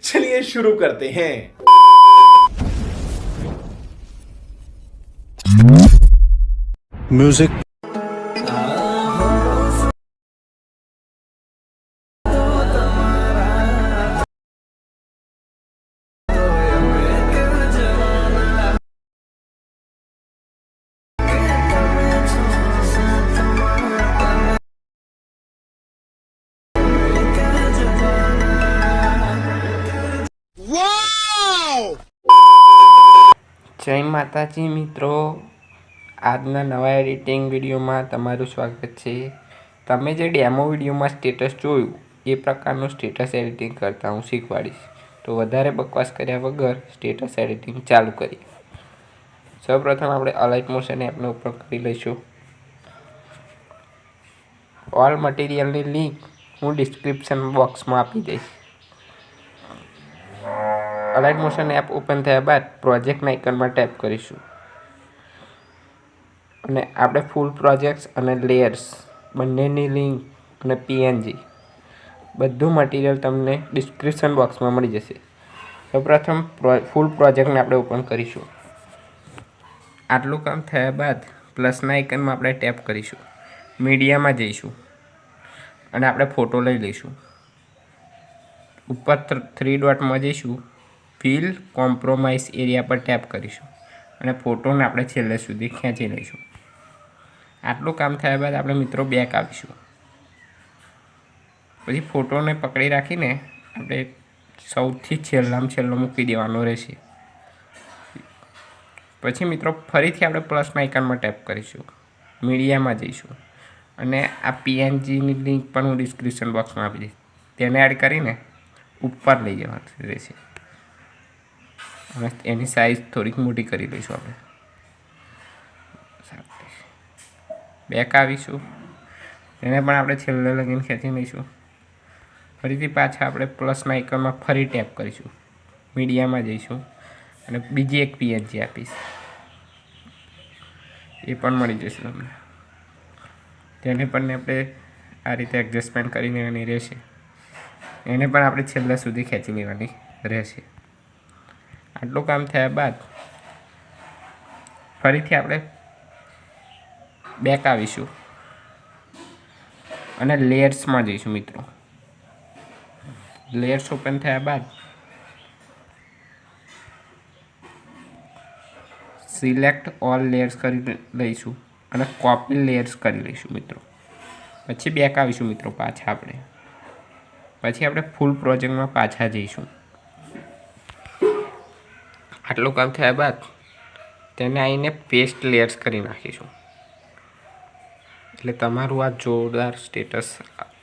चलिए शुरू करते हैं। म्यूजिक। જય માતાજી મિત્રો, આજના નવા એડિટિંગ વિડીયોમાં તમારું સ્વાગત છે। તમે જે ડેમો વિડીયોમાં સ્ટેટસ જોયું એ પ્રકારનું સ્ટેટસ એડિટિંગ કરતા હું શીખવાડીશ। તો વધારે બકવાસ કર્યા વગર સ્ટેટસ એડિટિંગ ચાલુ કરીએ। સૌપ્રથમ આપણે અલાઇટ મોશન એપનો ઉપયોગ કરી લઈશું। ઓલ મટીરિયલની લિંક હું ડિસ્ક્રિપ્શન બોક્સમાં આપી દઈશ। અલાઇટ મોશન એપ ઓપન થયા બાદ પ્રોજેક્ટના આઇકનમાં ટેપ કરીશું અને આપણે ફૂલ પ્રોજેક્ટ્સ અને લેયર્સ બંનેની લિંક અને પીએનજી બધું મટીરિયલ તમને ડિસ્ક્રિપ્શન બોક્સમાં મળી જશે। સૌપ્રથમ ફૂલ પ્રોજેક્ટને આપણે ઓપન કરીશું। આટલું કામ થયા બાદ પ્લસના આઇકનમાં આપણે ટેપ કરીશું, મીડિયામાં જઈશું અને આપણે ફોટો લઈ લઈશું। ઉપર 3 ડોટમાં જઈશું, ફિલ કોમ્પ્રોમાઇઝ એરિયા પર ટેપ કરીશું અને ફોટોને આપણે છેલ્લે સુધી ખેંચી લઈશું। આટલું કામ થયા બાદ આપણે મિત્રો બેક આવીશું। પછી ફોટોને પકડી રાખીને આપણે સૌથી છેલ્લામાં છેલ્લો મૂકી દેવાનો રહેશે। પછી મિત્રો ફરીથી આપણે પ્લસના આઇકનમાં ટેપ કરીશું, મીડિયામાં જઈશું અને આ પીએનજીની લિંક પણ હું ડિસ્ક્રિપ્શન બોક્સમાં આપી દઈશ, તેને એડ કરીને ઉપર લઈ જવાનું રહેશે અને એની સાઈઝ થોડીક મોટી કરી લઈશું આપણે। બેક આવીશું, એને પણ આપણે છેલ્લે લગીને ખેંચી લઈશું। ફરીથી પાછા આપણે પ્લસના આઇકનમાં ફરી ટેપ કરીશું, મીડિયામાં જઈશું અને બીજી એક પીએનજી આપીશ, એ પણ મળી જશે તમને। તેને પણ આપણે આ રીતે એડજસ્ટમેન્ટ કરી લેવાની રહેશે, એને પણ આપણે છેલ્લા સુધી ખેંચી લેવાની રહેશે। આટલું કામ થયા બાદ ફરીથી આપણે બેક આવીશું અને લેયર્સમાં જઈશું મિત્રો। લેયર્સ ઓપન થયા બાદ સિલેક્ટ ઓલ લેયર્સ કરી લઈશું અને કોપી લેયર્સ કરી લઈશું મિત્રો। પછી બેક આવીશું મિત્રો પાછા પછી આપણે ફૂલ પ્રોજેક્ટમાં પાછા જઈશું। આટલું કામ થયા બાદ તેને આવીને પેસ્ટ લેયર્સ કરી નાખીશું, એટલે તમારું આ જોરદાર સ્ટેટસ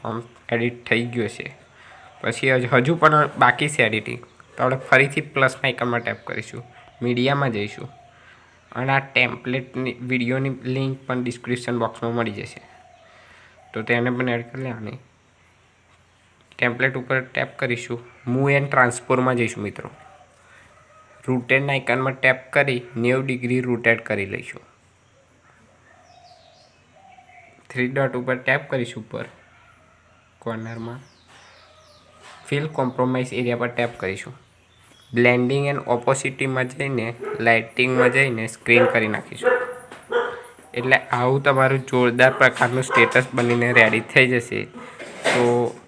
આમ એડિટ થઈ ગયું છે। પછી હજુ પણ બાકી છે એડિટિંગ, તો આપણે ફરીથી પ્લસના આઇકનમાં ટેપ કરીશું, મીડિયામાં જઈશું અને આ ટેમ્પલેટની વિડીયોની લિંક પણ ડિસ્ક્રિપ્શન બોક્સમાં મળી જશે, તો તેને પણ એડ કરી લેવાની। ટેમ્પલેટ ઉપર ટેપ કરીશું, મૂવ એન્ડ ટ્રાન્સફોર્મમાં જઈશું મિત્રો, રૂટેડના આઇકનમાં ટેપ કરી 90 ડિગ્રી રૂટેડ કરી લઈશું। 3 ડોટ ઉપર ટેપ કરીશું, ઉપર કોર્નરમાં ફિલ કોમ્પ્રોમાઇઝ એરિયા પર ટેપ કરીશું, બ્લેન્ડિંગ એન્ડ ઓપોસિટીમાં જઈને લાઇટિંગમાં જઈને સ્ક્રીન કરી નાખીશું। એટલે આવું તમારું જોરદાર પ્રકારનું સ્ટેટસ બનીને રેડી થઈ જશે। તો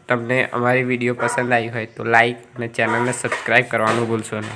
તમને અમારી વિડીયો પસંદ આવી હોય તો લાઈક અને ચેનલને સબસ્ક્રાઈબ કરવાનું ભૂલશો નહીં।